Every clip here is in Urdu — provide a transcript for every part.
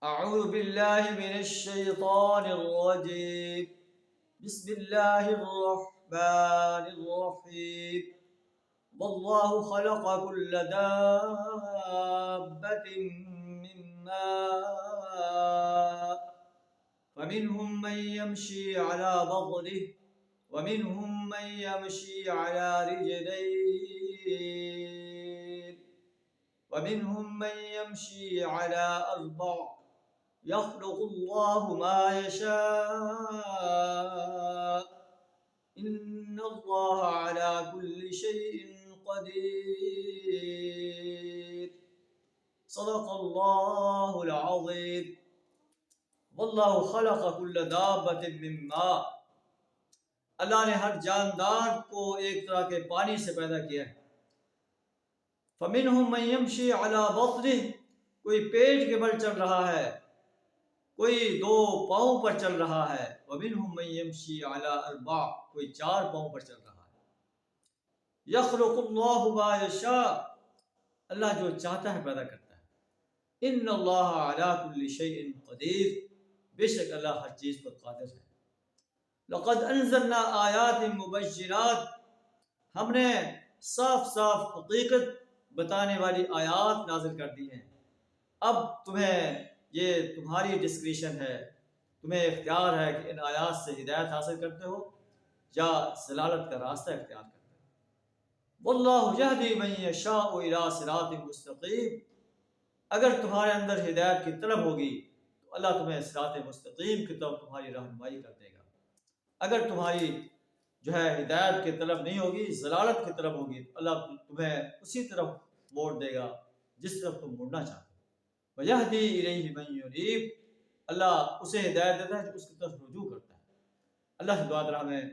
أعوذ بالله من الشيطان الرجيم. بسم الله الرحمن الرحيم. والله خلق كل دابة من ماء فمنهم من يمشي على بطنه ومنهم من يمشي على رجلين ومنهم من يمشي على أربع يخلق الله ما يشاء إن الله على كل شيء قدير. صدق الله العظيم. واللہ خلق کل دابۃ من ماء. اللہ نے ہر جاندار کو ایک طرح کے پانی سے پیدا کیا ہے. فمنہم من یمشی علی بطنہ، کوئی پیٹ کے بل چل رہا ہے، کوئی دو پاؤں پر چل رہا ہے. ومنہم من یمشی علی اربع، کوئی چار پاؤں پر چل رہا ہے. یخلق اللہ ما یشاء، اللہ جو چاہتا ہے پیدا کرتا ہے. ان اللہ علی کل شیء قدیر، بے شک اللہ ہر چیز پر قادر ہے. لقد انزلنا آیات مبشرات، ہم نے صاف صاف حقیقت بتانے والی آیات نازل کر دی ہیں. اب تمہیں یہ تمہاری ڈسکریشن ہے، تمہیں اختیار ہے کہ ان آیات سے ہدایت حاصل کرتے ہو یا ضلالت کا راستہ اختیار کرتے ہو. واللہ یہدی من یشاء الی صراط مستقیم، اگر تمہارے اندر ہدایت کی طلب ہوگی تو اللہ تمہیں صراط مستقیم کی طرف تمہاری رہنمائی کر دے گا. اگر تمہاری جو ہے ہدایت کی طلب نہیں ہوگی، ضلالت کی طرف ہوگی، تو اللہ تمہیں اسی طرف موڑ دے گا جس طرف تم مڑنا چاہتے ہو. وَيَهْدِي إِلَيْهِ مَن يُنِيبُ، اللہ اسے ہدایت دیتا ہے جو اس کی طرف رجوع کرتا ہے. اللہ سے دعا درہ ہمیں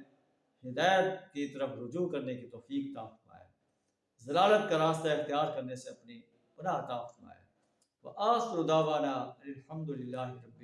ہدایت کی طرف رجوع کرنے کی توفیق عطا فرمائے، ضلالت کا راستہ اختیار کرنے سے اپنی پناہ عطا فرمائے. وآخر دعوانا الحمد للہ رب